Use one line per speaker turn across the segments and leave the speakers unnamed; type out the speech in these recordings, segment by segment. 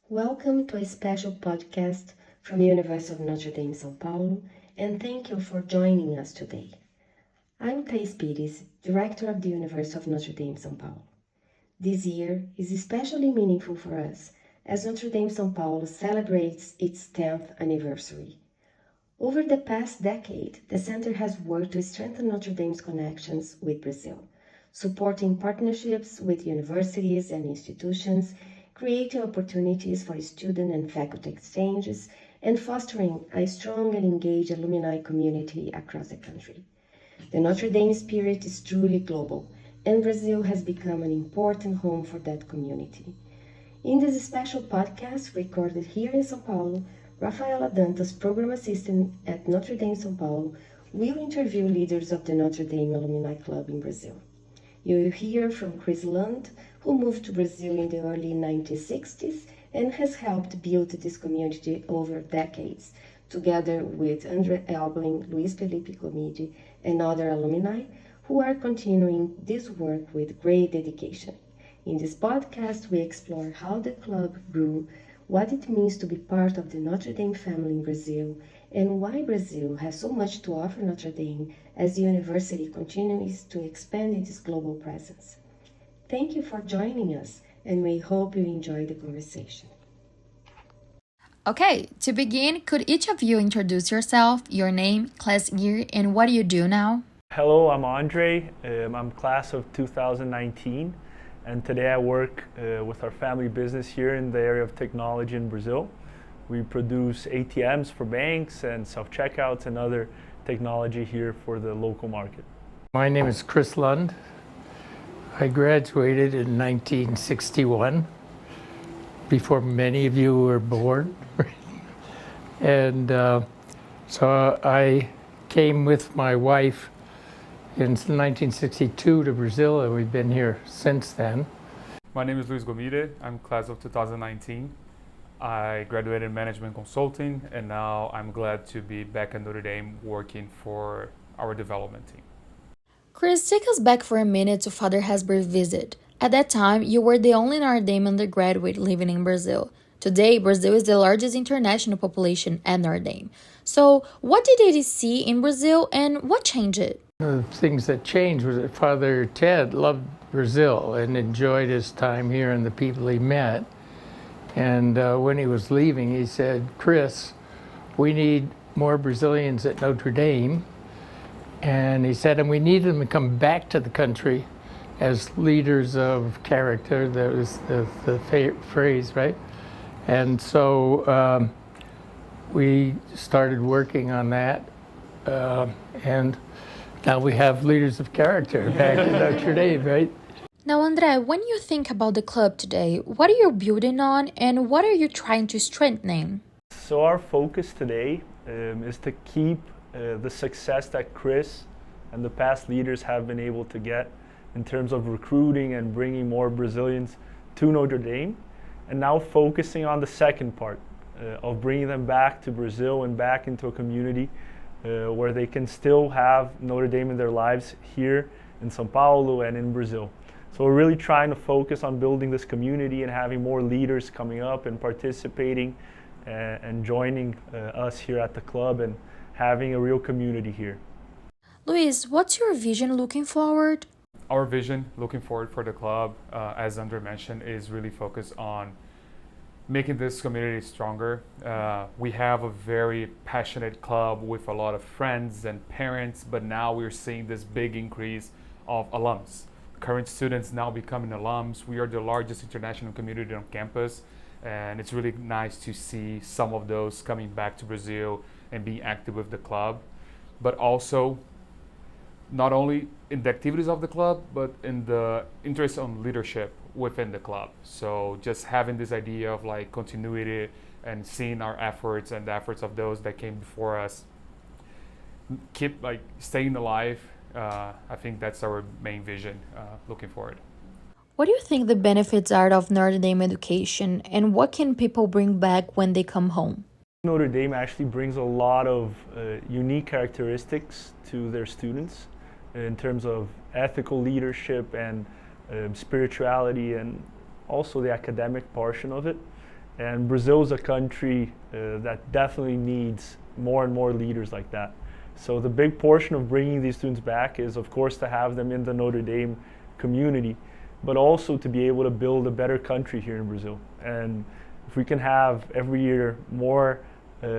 Welcome to a special podcast from the University of Notre Dame, São Paulo, and thank you for joining us today. I'm Thais Pires, Director of the University of Notre Dame, São Paulo. This year is especially meaningful for us as Notre Dame, São Paulo celebrates its 10th anniversary. Over the past decade, the center has worked to strengthen Notre Dame's connections with Brazil, supporting partnerships with universities and institutions, creating opportunities for student and faculty exchanges, and fostering a strong and engaged alumni community across the country. The Notre Dame spirit is truly global, and Brazil has become an important home for that community. In this special podcast recorded here in São Paulo, Rafaela Dantas, program assistant at Notre Dame São Paulo, will interview leaders of the Notre Dame Alumni Club in Brazil. You will hear from Chris Lund, who moved to Brazil in the early 1960s and has helped build this community over decades, together with Andre Elbling, Luiz Felipe Comide, and other alumni who are continuing this work with great dedication. In this podcast, we explore how the club grew, what it means to be part of the Notre Dame family in Brazil, and why Brazil has so much to offer Notre Dame as the university continues to expand its global presence. Thank you for joining us, and we hope you enjoy the conversation.
Okay, to begin, could each of you introduce yourself, your name, class year, and what do you do now?
Hello, I'm Andre. I'm class of 2019, and today I work with our family business here in the area of technology in Brazil. We produce ATMs for banks and self-checkouts and other technology here for the local market.
My name is Chris Lund. I graduated in 1961, before many of you were born. And so I came with my wife in 1962 to Brazil, and we've been here since then.
My name is Luiz Gomide. I'm class of 2019. I graduated in management consulting, and now I'm glad to be back at Notre Dame working for our development team.
Chris, take us back for a minute to Father Hasber's visit. At that time, you were the only Notre Dame undergraduate living in Brazil. Today, Brazil is the largest international population at Notre Dame. So, what did he see in Brazil and what changed it?
One of the things that changed was that Father Ted loved Brazil and enjoyed his time here and the people he met. And when he was leaving, he said, Chris, we need more Brazilians at Notre Dame. And he said, and we need them to come back to the country as leaders of character. That was the phrase, right? And so we started working on that. And now we have leaders of character back in Notre Dame, right?
Now, Andre, when you think about the club today, what are you building on and what are you trying to strengthen?
So our focus today is to keep the success that Chris and the past leaders have been able to get in terms of recruiting and bringing more Brazilians to Notre Dame, and now focusing on the second part of bringing them back to Brazil and back into a community where they can still have Notre Dame in their lives here in São Paulo and in Brazil. So we're really trying to focus on building this community and having more leaders coming up and participating and joining us here at the club and having a real community here.
Luis, what's your vision looking forward?
Our vision looking forward for the club, as Andre mentioned, is really focused on making this community stronger. We have a very passionate club with a lot of friends and parents, but now we're seeing this big increase of alums. Current students now becoming alums. We are the largest international community on campus, and it's really nice to see some of those coming back to Brazil and being active with the club, but also not only in the activities of the club, but in the interest on leadership within the club. So just having this idea of like continuity and seeing our efforts and the efforts of those that came before us keep like staying alive. I think that's our main vision looking forward.
What do you think the benefits are of Notre Dame education and what can people bring back when they come home?
Notre Dame actually brings a lot of unique characteristics to their students in terms of ethical leadership and spirituality and also the academic portion of it. And Brazil is a country that definitely needs more and more leaders like that. So the big portion of bringing these students back is, of course, to have them in the Notre Dame community, but also to be able to build a better country here in Brazil. And if we can have every year more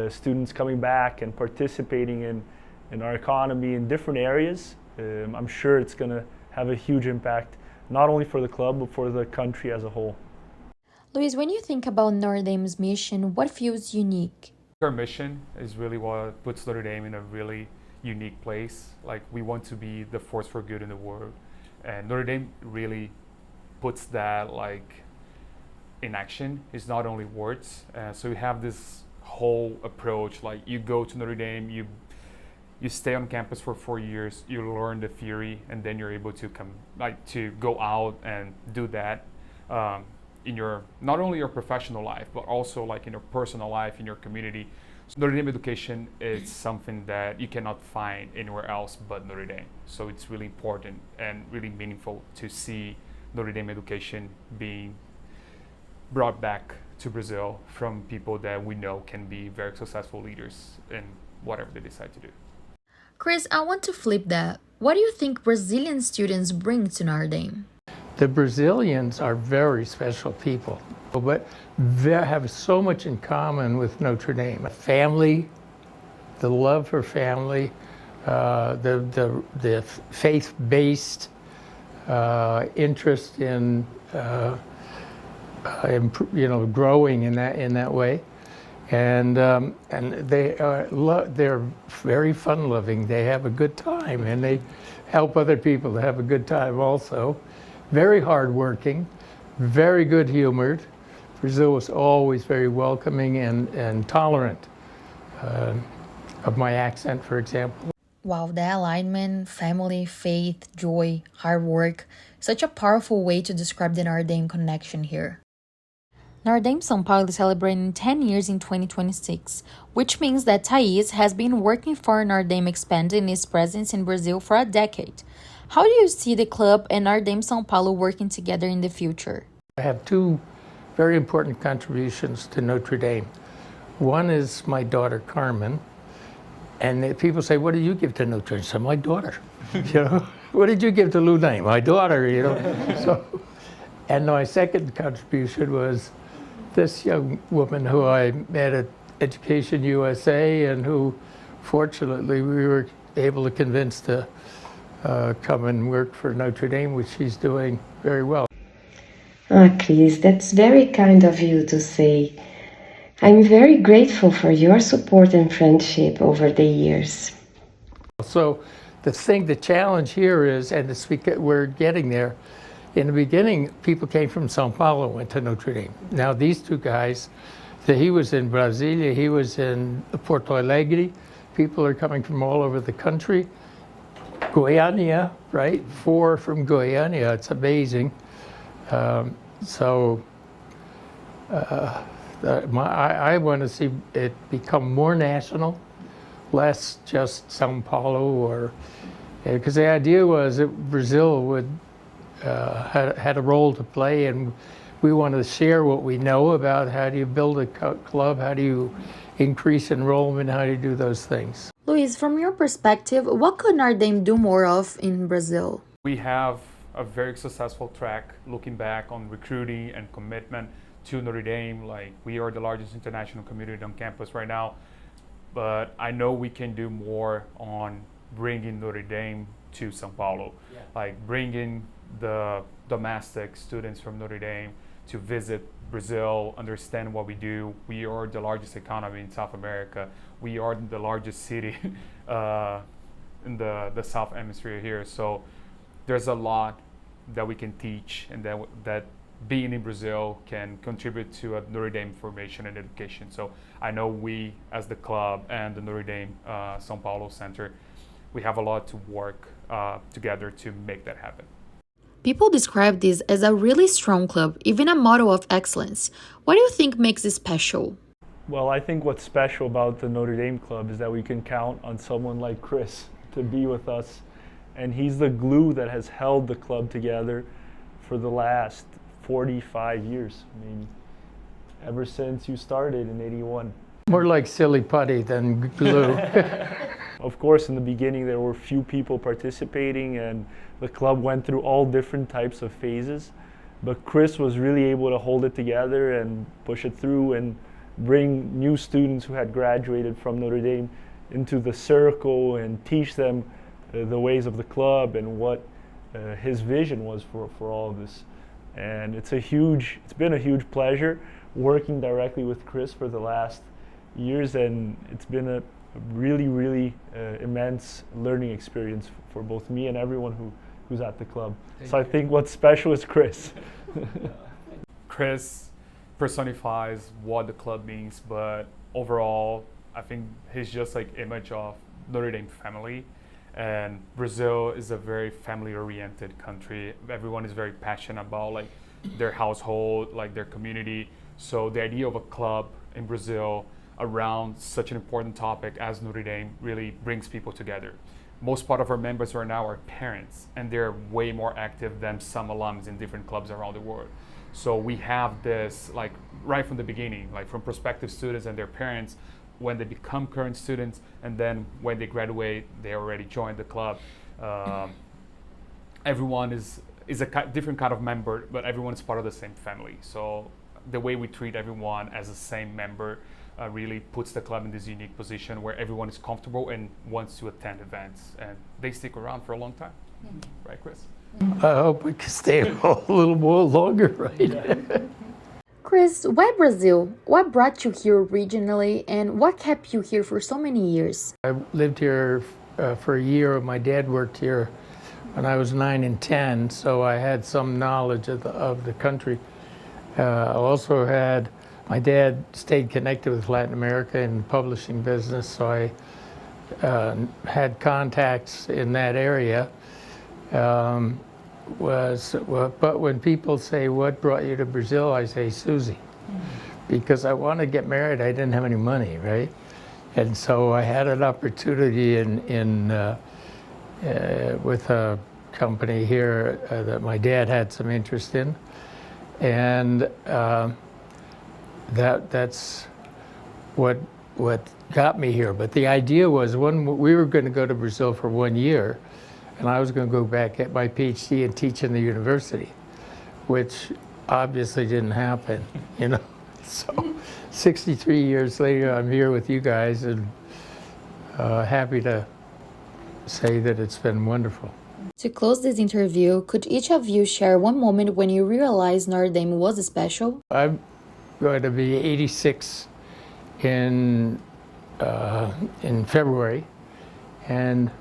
students coming back and participating in our economy in different areas, I'm sure it's going to have a huge impact, not only for the club, but for the country as a whole.
Luis, when you think about Notre Dame's mission, what feels unique?
Our mission is really what puts Notre Dame in a really unique place. Like, we want to be the force for good in the world, and Notre Dame really puts that like in action. It's not only words. So we have this whole approach. Like, you go to Notre Dame, you stay on campus for 4 years, you learn the theory, and then you're able to to go out and do that in your, not only your professional life, but also like in your personal life, in your community. So Notre Dame education is something that you cannot find anywhere else but Notre Dame. So it's really important and really meaningful to see Notre Dame education being brought back to Brazil from people that we know can be very successful leaders in whatever they decide to do.
Chris, I want to flip that. What do you think Brazilian students bring to Notre Dame?
The Brazilians are very special people, but they have so much in common with Notre Dame. Family, the love for family, the faith-based interest in growing in that way, and they're very fun-loving. They have a good time, and they help other people to have a good time also. Very hardworking, very good-humored. Brazil was always very welcoming and tolerant of my accent, for example.
Wow, that alignment, family, faith, joy, hard work, such a powerful way to describe the Notre Dame connection here. Notre Dame São Paulo is celebrating 10 years in 2026, which means that Thais has been working for Notre Dame expanding its presence in Brazil for a decade. How do you see the club and Notre Dame São Paulo working together in the future?
I have two very important contributions to Notre Dame. One is my daughter, Carmen. And people say, what did you give to Notre Dame? I said, my daughter. What did you give to Louis? My daughter, And my second contribution was this young woman who I met at Education USA, and who, fortunately, we were able to convince to come and work for Notre Dame, which she's doing very well.
Chris, that's very kind of you to say. I'm very grateful for your support and friendship over the years.
So the challenge here is, and we're getting there. In the beginning, people came from São Paulo, went to Notre Dame. Now these two guys, he was in Brasilia, he was in Porto Alegre. People are coming from all over the country. Goiânia, right? 4 from Goiânia, it's amazing. I want to see it become more national, less just São Paulo, because the idea was that Brazil would had a role to play, and we want to share what we know about how do you build a club, how do you increase enrollment, how do you do those things.
Luis, from your perspective, what could Notre Dame do more of in Brazil?
We have a very successful track looking back on recruiting and commitment to Notre Dame. Like, we are the largest international community on campus right now, but I know we can do more on bringing Notre Dame to São Paulo. Yeah. Like, bringing the domestic students from Notre Dame to visit Brazil, understand what we do. We are the largest economy in South America. We are the largest city in the South Hemisphere here. So there's a lot that we can teach, and that being in Brazil can contribute to a Notre Dame formation and education. So I know we, as the club and the Notre Dame São Paulo Center, we have a lot to work together to make that happen.
People describe this as a really strong club, even a model of excellence. What do you think makes it special?
Well, I think what's special about the Notre Dame Club is that we can count on someone like Chris to be with us. And he's the glue that has held the club together for the last 45 years. I mean, ever since you started in '81.
More like silly putty than glue.
Of course, in the beginning there were few people participating, and the club went through all different types of phases. But Chris was really able to hold it together and push it through and bring new students who had graduated from Notre Dame into the circle and teach them the ways of the club and what his vision was for all of this. And it's been a huge pleasure working directly with Chris for the last years, and it's been a really immense learning experience for both me and everyone who's at the club. So I think what's special is Chris.
Chris personifies what the club means, but overall, I think he's just like image of Notre Dame family. And Brazil is a very family-oriented country. Everyone is very passionate about like their household, like their community. So the idea of a club in Brazil around such an important topic as Notre Dame really brings people together. Most part of our members right now are parents, and they're way more active than some alums in different clubs around the world. So we have this like right from the beginning, like from prospective students and their parents, when they become current students, and then when they graduate, they already joined the club. Everyone is a different kind of member, but everyone is part of the same family. So the way we treat everyone as the same member really puts the club in this unique position where everyone is comfortable and wants to attend events, and they stick around for a long time. Right, Chris?
I hope we can stay a little more longer, right?
Chris, why Brazil? What brought you here originally, and what kept you here for so many years?
I lived here for a year. My dad worked here when I was 9 and 10, so I had some knowledge of the country. I also had, my dad stayed connected with Latin America in the publishing business, so I had contacts in that area. But when people say, what brought you to Brazil, I say Susie, because I wanted to get married. I didn't have any money, right? And so I had an opportunity with a company here that my dad had some interest in, and that's what got me here. But the idea was, when we were going to go to Brazil for 1 year, and I was going to go back, get my PhD and teach in the university, which obviously didn't happen, you know. So 63 years later, I'm here with you guys, and happy to say that it's been wonderful.
To close this interview, could each of you share one moment when you realized Notre Dame was special?
I'm going to be 86 in February, and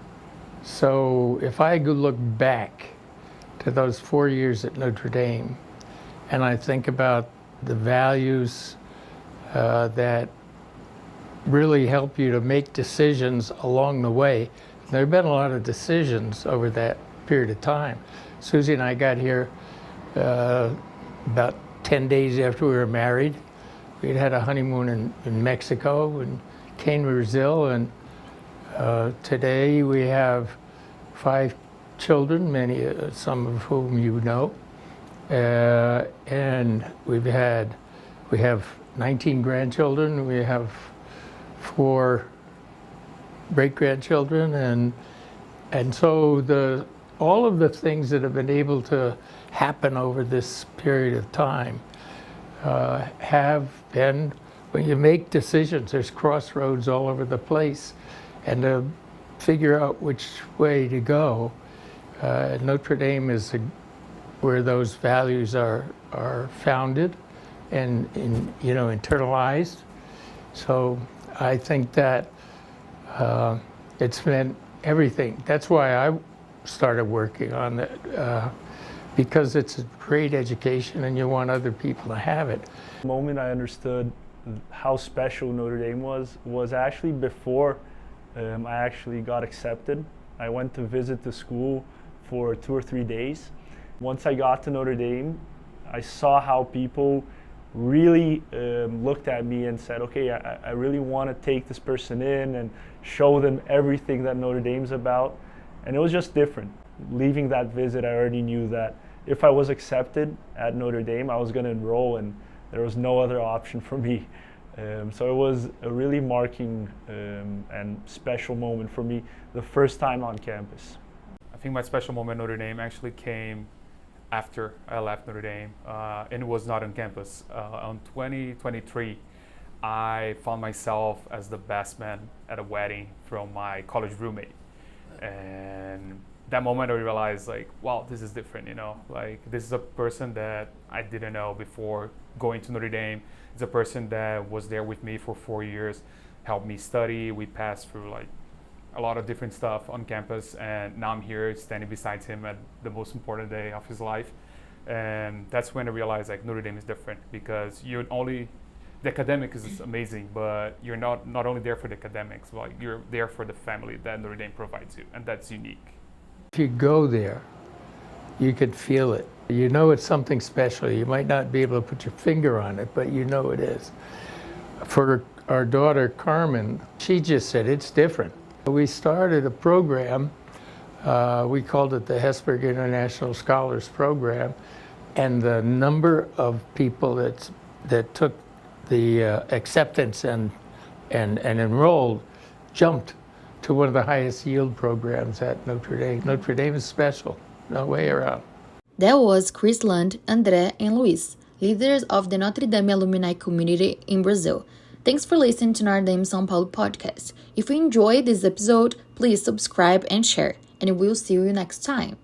so if I could look back to those 4 years at Notre Dame, and I think about the values that really help you to make decisions along the way. There have been a lot of decisions over that period of time. Susie and I got here about 10 days after we were married. We'd had a honeymoon in Mexico and came to Brazil, and today we have 5 children, some of whom you know, and we have 19 grandchildren. We have 4 great-grandchildren, and so all of the things that have been able to happen over this period of time have been, when you make decisions, there's crossroads all over the place, and to figure out which way to go, Notre Dame is where those values are founded and internalized. So I think that it's meant everything. That's why I started working on it, because it's a great education and you want other people to have it.
The moment I understood how special Notre Dame was actually before I actually got accepted. I went to visit the school for 2 or 3 days. Once I got to Notre Dame, I saw how people really looked at me and said, okay, I really want to take this person in and show them everything that Notre Dame's about. And it was just different. Leaving that visit, I already knew that if I was accepted at Notre Dame, I was going to enroll, and There was no other option for me. So it was a really marking and special moment for me, the first time on campus.
I think my special moment at Notre Dame actually came after I left Notre Dame, and it was not on campus. On 2023, I found myself as the best man at a wedding from my college roommate. And that moment I realized, like, wow, this is different, you know? Like, this is a person that I didn't know before going to Notre Dame. It's a person that was there with me for 4 years, helped me study. We passed through like a lot of different stuff on campus, and now I'm here standing beside him at the most important day of his life. And that's when I realized like Notre Dame is different, because the academic is amazing, but you're not only there for the academics, but you're there for the family that Notre Dame provides you, and that's unique.
If you go there, you could feel it. You know it's something special. You might not be able to put your finger on it, but you know it is. For our daughter Carmen, she just said it's different. We started a program, we called it the Hesburgh International Scholars Program, and the number of people that took the acceptance and enrolled jumped to one of the highest yield programs at Notre Dame. Notre Dame is special, no way around.
That was Chris Land, André, and Luis, leaders of the Notre Dame alumni community in Brazil. Thanks for listening to Notre Dame São Paulo podcast. If you enjoyed this episode, please subscribe and share, and we'll see you next time.